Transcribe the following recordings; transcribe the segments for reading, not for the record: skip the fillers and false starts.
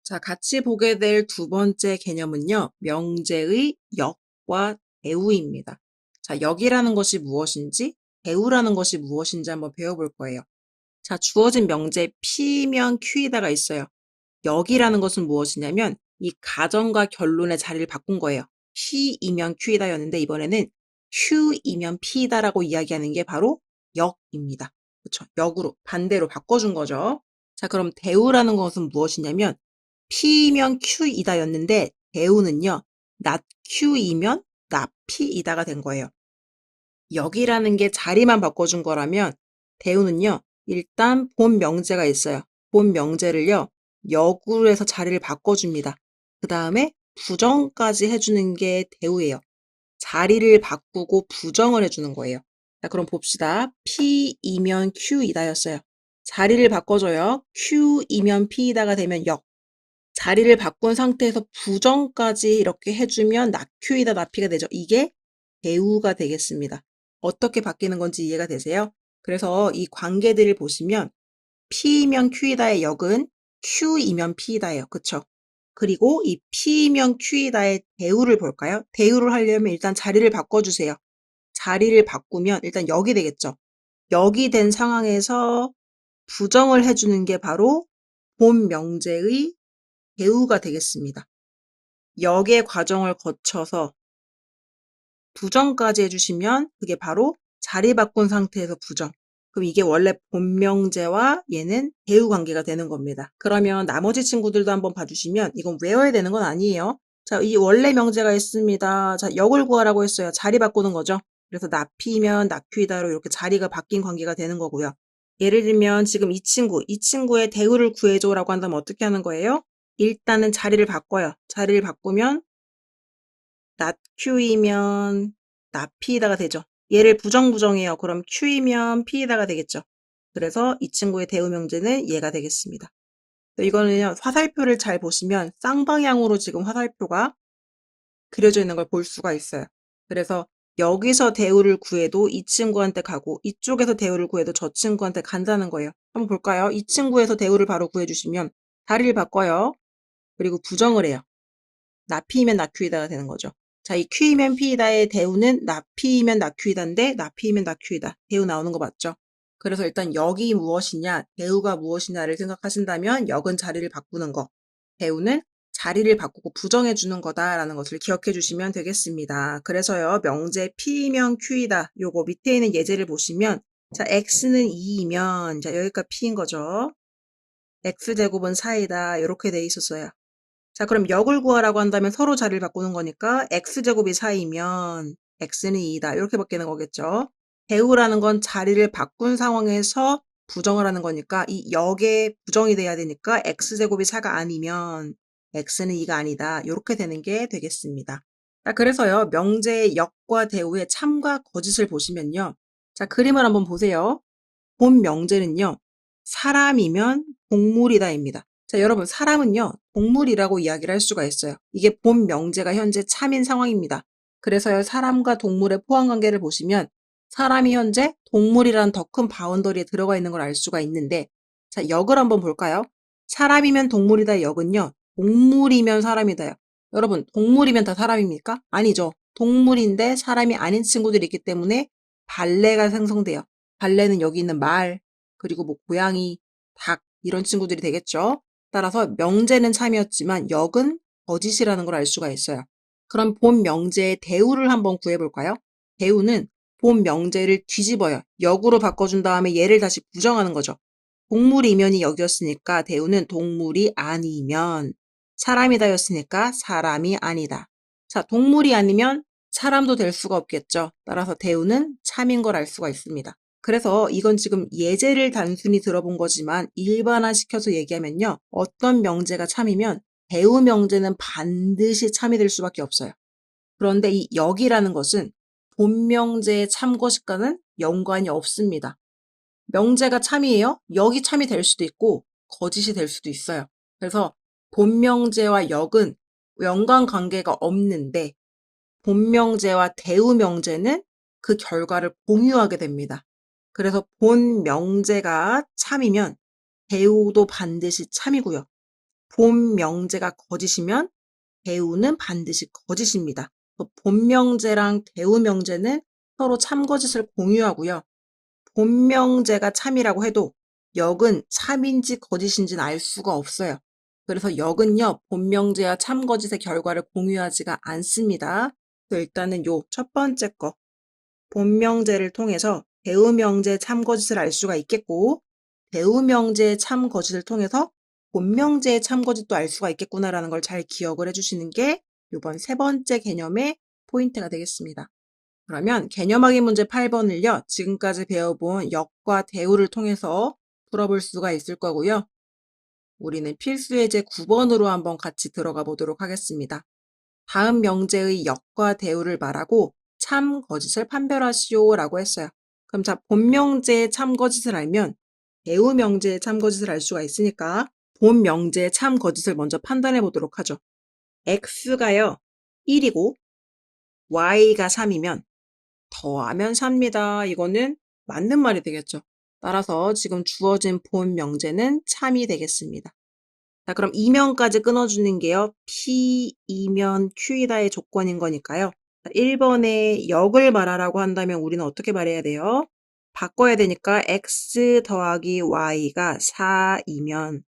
자, 같이 보게 될 두 번째 개념은요, 명제의 역과 대우입니다. 자, 역이라는 것이 무엇인지, 대우라는 것이 무엇인지 한번 배워볼 거예요. 자, 주어진 명제 P면 Q이다가 있어요. 역이라는 것은 무엇이냐면, 이 가정과 결론의 자리를 바꾼 거예요. P이면 Q이다였는데, 이번에는 Q이면 P이다라고 이야기하는 게 바로 역입니다. 그렇죠? 역으로, 반대로 바꿔준 거죠. 자, 그럼 대우라는 것은 무엇이냐면, P면 Q이다였는데 대우는요. not Q이면 not P이다가 된 거예요. 역이라는 게 자리만 바꿔준 거라면 대우는요. 일단 본 명제가 있어요. 본 명제를요. 역으로 해서 자리를 바꿔줍니다. 그 다음에 부정까지 해주는 게 대우예요. 자리를 바꾸고 부정을 해주는 거예요. 자, 그럼 봅시다. P이면 Q이다였어요. 자리를 바꿔줘요. Q이면 P이다가 되면 역. 자리를 바꾼 상태에서 부정까지 이렇게 해주면 낙큐이다 나피가 되죠. 이게 대우가 되겠습니다. 어떻게 바뀌는 건지 이해가 되세요? 그래서 이 관계들을 보시면 P이면 Q이다의 역은 Q이면 P이다예요. 그쵸? 그리고 이 P이면 Q이다의 대우를 볼까요? 대우를 하려면 일단 자리를 바꿔주세요. 자리를 바꾸면 일단 역이 되겠죠. 역이 된 상황에서 부정을 해주는 게 바로 본 명제의 대우가 되겠습니다. 역의 과정을 거쳐서 부정까지 해주시면 그게 바로 자리 바꾼 상태에서 부정. 그럼 이게 원래 본명제와 얘는 대우 관계가 되는 겁니다. 그러면 나머지 친구들도 한번 봐주시면 이건 외워야 되는 건 아니에요. 자, 이 원래 명제가 있습니다. 자, 역을 구하라고 했어요. 자리 바꾸는 거죠. 그래서 나피면 나퀴다로 이렇게 자리가 바뀐 관계가 되는 거고요. 예를 들면 지금 이 친구의 대우를 구해줘라고 한다면 어떻게 하는 거예요? 일단은 자리를 바꿔요. 자리를 바꾸면 not Q이면 not P이다가 되죠. 얘를 부정해요. 그럼 Q이면 P이다가 되겠죠. 그래서 이 친구의 대우 명제는 얘가 되겠습니다. 이거는요, 화살표를 잘 보시면 쌍방향으로 지금 화살표가 그려져 있는 걸 볼 수가 있어요. 그래서 여기서 대우를 구해도 이 친구한테 가고 이쪽에서 대우를 구해도 저 친구한테 간다는 거예요. 한번 볼까요? 이 친구에서 대우를 바로 구해주시면 자리를 바꿔요. 그리고 부정을 해요. 나피이면 나큐이다가 되는 거죠. 자, 이 Q이면 P이다의 대우는 나피이면 나큐이다인데 나피이면 나큐이다. 대우 나오는 거 맞죠? 그래서 일단 역이 무엇이냐, 대우가 무엇이냐를 생각하신다면 역은 자리를 바꾸는 거, 대우는 자리를 바꾸고 부정해 주는 거다라는 것을 기억해 주시면 되겠습니다. 그래서요, 명제 P이면 Q이다. 요거 밑에 있는 예제를 보시면 자, X는 2이면 자, 여기가 P인 거죠. X제곱은 4이다. 이렇게 돼 있었어요. 자, 그럼 역을 구하라고 한다면 서로 자리를 바꾸는 거니까 x제곱이 4이면 x는 2이다. 이렇게 바뀌는 거겠죠. 대우라는 건 자리를 바꾼 상황에서 부정을 하는 거니까 이 역에 부정이 돼야 되니까 x제곱이 4가 아니면 x는 2가 아니다. 이렇게 되는 게 되겠습니다. 자, 그래서요. 명제의 역과 대우의 참과 거짓을 보시면요. 자, 그림을 한번 보세요. 본 명제는요. 사람이면 동물이다입니다. 자, 여러분, 사람은요, 동물이라고 이야기를 할 수가 있어요. 이게 본 명제가 현재 참인 상황입니다. 그래서요, 사람과 동물의 포함 관계를 보시면 사람이 현재 동물이라는 더 큰 바운더리에 들어가 있는 걸 알 수가 있는데, 자, 역을 한번 볼까요? 사람이면 동물이다 역은요, 동물이면 사람이다요. 여러분, 동물이면 다 사람입니까? 아니죠. 동물인데 사람이 아닌 친구들이 있기 때문에 발레가 생성돼요. 발레는 여기 있는 말, 그리고 뭐 고양이, 닭, 이런 친구들이 되겠죠. 따라서 명제는 참이었지만 역은 거짓이라는 걸 알 수가 있어요. 그럼 본 명제의 대우를 한번 구해볼까요? 대우는 본 명제를 뒤집어요. 역으로 바꿔준 다음에 얘를 다시 부정하는 거죠. 동물 이면이 역이었으니까 대우는 동물이 아니면 사람이다였으니까 사람이 아니다. 자, 동물이 아니면 사람도 될 수가 없겠죠. 따라서 대우는 참인 걸 알 수가 있습니다. 그래서 이건 지금 예제를 단순히 들어본 거지만 일반화시켜서 얘기하면요. 어떤 명제가 참이면 대우 명제는 반드시 참이 될 수밖에 없어요. 그런데 이 역이라는 것은 본 명제의 참것일까는 연관이 없습니다. 명제가 참이에요? 역이 참이 될 수도 있고 거짓이 될 수도 있어요. 그래서 본 명제와 역은 연관 관계가 없는데 본 명제와 대우 명제는 그 결과를 공유하게 됩니다. 그래서 본 명제가 참이면 대우도 반드시 참이고요. 본명제가 거짓이면 대우는 반드시 거짓입니다. 본명제랑 대우명제는 서로 참거짓을 공유하고요. 본명제가 참이라고 해도 역은 참인지 거짓인지는 알 수가 없어요. 그래서 역은요, 본명제와 참거짓의 결과를 공유하지가 않습니다. 그래서 일단은 요 첫 번째 거, 본명제를 통해서 대우명제 참거짓을 알 수가 있겠고, 대우명제 참거짓을 통해서 본명제의 참거짓도 알 수가 있겠구나라는 걸 잘 기억을 해주시는 게 이번 세 번째 개념의 포인트가 되겠습니다. 그러면 개념하기 문제 8번을요. 지금까지 배워본 역과 대우를 통해서 풀어볼 수가 있을 거고요. 우리는 필수 예제 9번으로 한번 같이 들어가 보도록 하겠습니다. 다음 명제의 역과 대우를 말하고 참, 거짓을 판별하시오 라고 했어요. 그럼 자, 본 명제의 참, 거짓을 알면 대우 명제의 참, 거짓을 알 수가 있으니까 본 명제의 참, 거짓을 먼저 판단해 보도록 하죠. x가요 1이고 y가 3이면 더하면 4입니다. 이거는 맞는 말이 되겠죠. 따라서 지금 주어진 본 명제는 참이 되겠습니다. 자, 그럼 이면까지 끊어주는 게요. P이면 Q이다의 조건인 거니까요. 1번에 역을 말하라고 한다면 우리는 어떻게 말해야 돼요? 바꿔야 되니까 X 더하기 Y가 4이면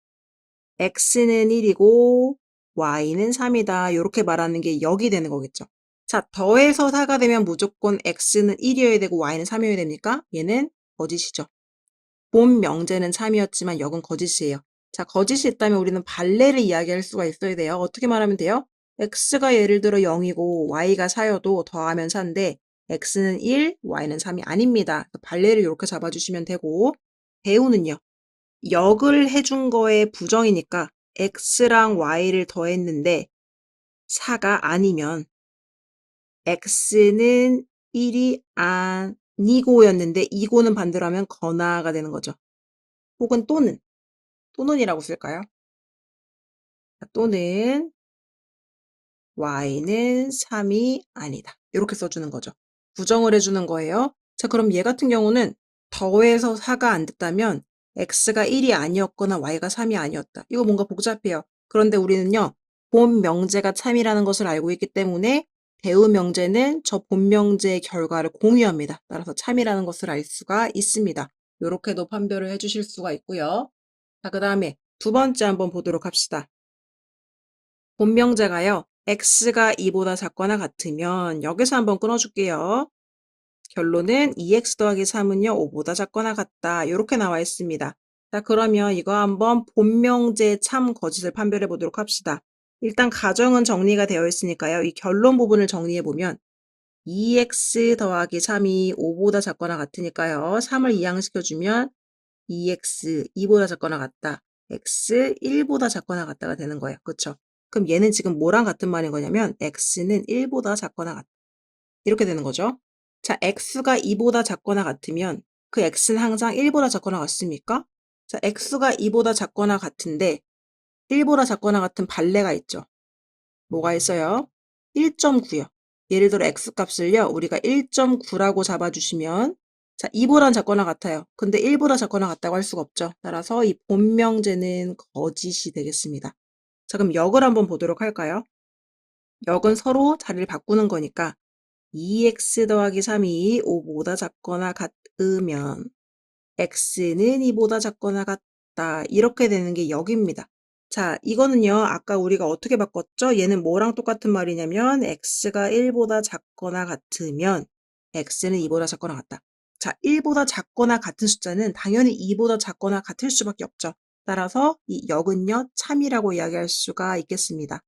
X는 1이고 Y는 3이다. 이렇게 말하는 게 역이 되는 거겠죠. 자, 더해서 4가 되면 무조건 X는 1이어야 되고 Y는 3이어야 됩니까? 얘는 거짓이죠. 본 명제는 참이었지만 역은 거짓이에요. 자, 거짓이 있다면 우리는 발레를 이야기할 수가 있어야 돼요. 어떻게 말하면 돼요? x가 예를 들어 0이고 y가 4여도 더하면 4인데 x는 1, y는 3이 아닙니다. 발레를 이렇게 잡아주시면 되고 대우는요. 역을 해준 거에 부정이니까 x랑 y를 더했는데 4가 아니면 x는 1이 아니고였는데 이고는 반대로 하면 거나가 되는 거죠. 혹은 또는이라고 쓸까요? 또는 y는 3이 아니다. 이렇게 써주는 거죠. 부정을 해주는 거예요. 자, 그럼 얘 같은 경우는 더해서 4가 안 됐다면 x가 1이 아니었거나 y가 3이 아니었다. 이거 뭔가 복잡해요. 그런데 우리는요. 본 명제가 참이라는 것을 알고 있기 때문에 대우 명제는 저 본 명제의 결과를 공유합니다. 따라서 참이라는 것을 알 수가 있습니다. 이렇게도 판별을 해주실 수가 있고요. 자, 그 다음에 두 번째 한번 보도록 합시다. 본명제가요. x가 2보다 작거나 같으면 여기서 한번 끊어줄게요. 결론은 2x 더하기 3은요. 5보다 작거나 같다. 이렇게 나와 있습니다. 자, 그러면 이거 한번 본명제 참 거짓을 판별해 보도록 합시다. 일단 가정은 정리가 되어 있으니까요. 이 결론 부분을 정리해 보면 2x 더하기 3이 5보다 작거나 같으니까요. 3을 이항시켜주면 2x 2보다 작거나 같다. x 1보다 작거나 같다가 되는 거예요. 그렇죠? 그럼 얘는 지금 뭐랑 같은 말인 거냐면 x는 1보다 작거나 같다. 이렇게 되는 거죠. 자, x가 2보다 작거나 같으면 그 x는 항상 1보다 작거나 같습니까? 자, x가 2보다 작거나 같은데 1보다 작거나 같은 발레가 있죠. 뭐가 있어요? 1.9요. 예를 들어 x값을요. 우리가 1.9라고 잡아주시면 자, 2보다 작거나 같아요. 근데 1보다 작거나 같다고 할 수가 없죠. 따라서 이 본명제는 거짓이 되겠습니다. 자, 그럼 역을 한번 보도록 할까요? 역은 서로 자리를 바꾸는 거니까 2x 더하기 3이 5보다 작거나 같으면 x는 2보다 작거나 같다. 이렇게 되는 게 역입니다. 자, 이거는요. 아까 우리가 어떻게 바꿨죠? 얘는 뭐랑 똑같은 말이냐면 x가 1보다 작거나 같으면 x는 2보다 작거나 같다. 자, 1보다 작거나 같은 숫자는 당연히 2보다 작거나 같을 수밖에 없죠. 따라서 이 역은요. 참이라고 이야기할 수가 있겠습니다.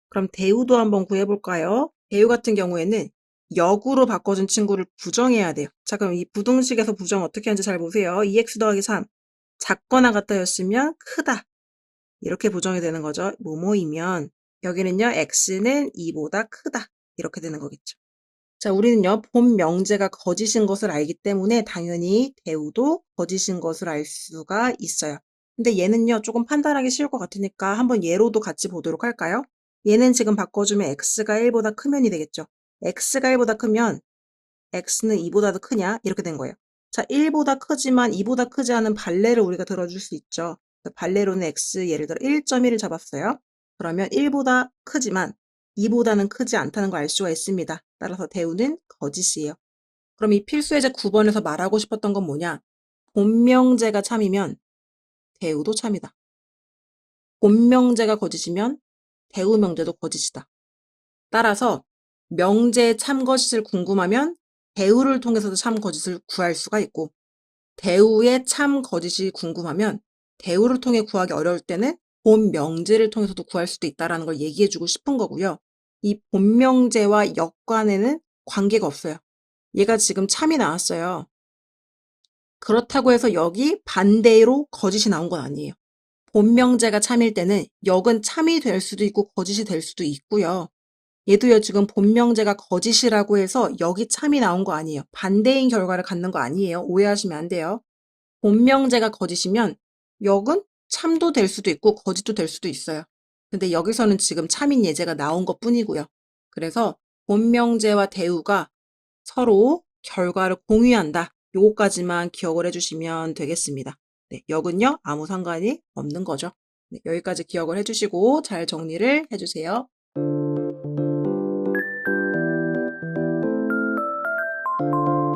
그럼 대우도 한번 구해볼까요? 대우 같은 경우에는 역으로 바꿔준 친구를 부정해야 돼요. 자, 그럼 이 부등식에서 부정 어떻게 하는지 잘 보세요. 2x 더하기 3. 작거나 같다였으면 크다. 이렇게 부정이 되는 거죠. 뭐뭐이면 여기는요. x는 2보다 크다. 이렇게 되는 거겠죠. 자, 우리는요. 본 명제가 거짓인 것을 알기 때문에 당연히 대우도 거짓인 것을 알 수가 있어요. 근데 얘는요. 조금 판단하기 쉬울 것 같으니까 한번 예로도 같이 보도록 할까요? 얘는 지금 바꿔주면 x가 1보다 크면이 되겠죠. x가 1보다 크면 x는 2보다 더 크냐? 이렇게 된 거예요. 자, 1보다 크지만 2보다 크지 않은 발레를 우리가 들어줄 수 있죠. 발레론의 x 예를 들어 1.1을 잡았어요. 그러면 1보다 크지만 2보다는 크지 않다는 걸 알 수가 있습니다. 따라서 대우는 거짓이에요. 그럼 이 필수예제 9번에서 말하고 싶었던 건 뭐냐? 본명제가 참이면 대우도 참이다. 본명제가 거짓이면 대우 명제도 거짓이다. 따라서 명제의 참거짓을 궁금하면 대우를 통해서도 참거짓을 구할 수가 있고, 대우의 참거짓이 궁금하면 대우를 통해 구하기 어려울 때는 본명제를 통해서도 구할 수도 있다는 걸 얘기해주고 싶은 거고요. 이 본명제와 역관에는 관계가 없어요. 얘가 지금 참이 나왔어요. 그렇다고 해서 여기 반대로 거짓이 나온 건 아니에요. 본명제가 참일 때는 역은 참이 될 수도 있고 거짓이 될 수도 있고요. 얘도요, 지금 본명제가 거짓이라고 해서 역이 참이 나온 거 아니에요. 반대인 결과를 갖는 거 아니에요. 오해하시면 안 돼요. 본명제가 거짓이면 역은 참도 될 수도 있고 거짓도 될 수도 있어요. 근데 여기서는 지금 참인 예제가 나온 것 뿐이고요. 그래서 본명제와 대우가 서로 결과를 공유한다. 요거까지만 기억을 해주시면 되겠습니다. 네, 역은요, 아무 상관이 없는 거죠. 네, 여기까지 기억을 해주시고 잘 정리를 해주세요.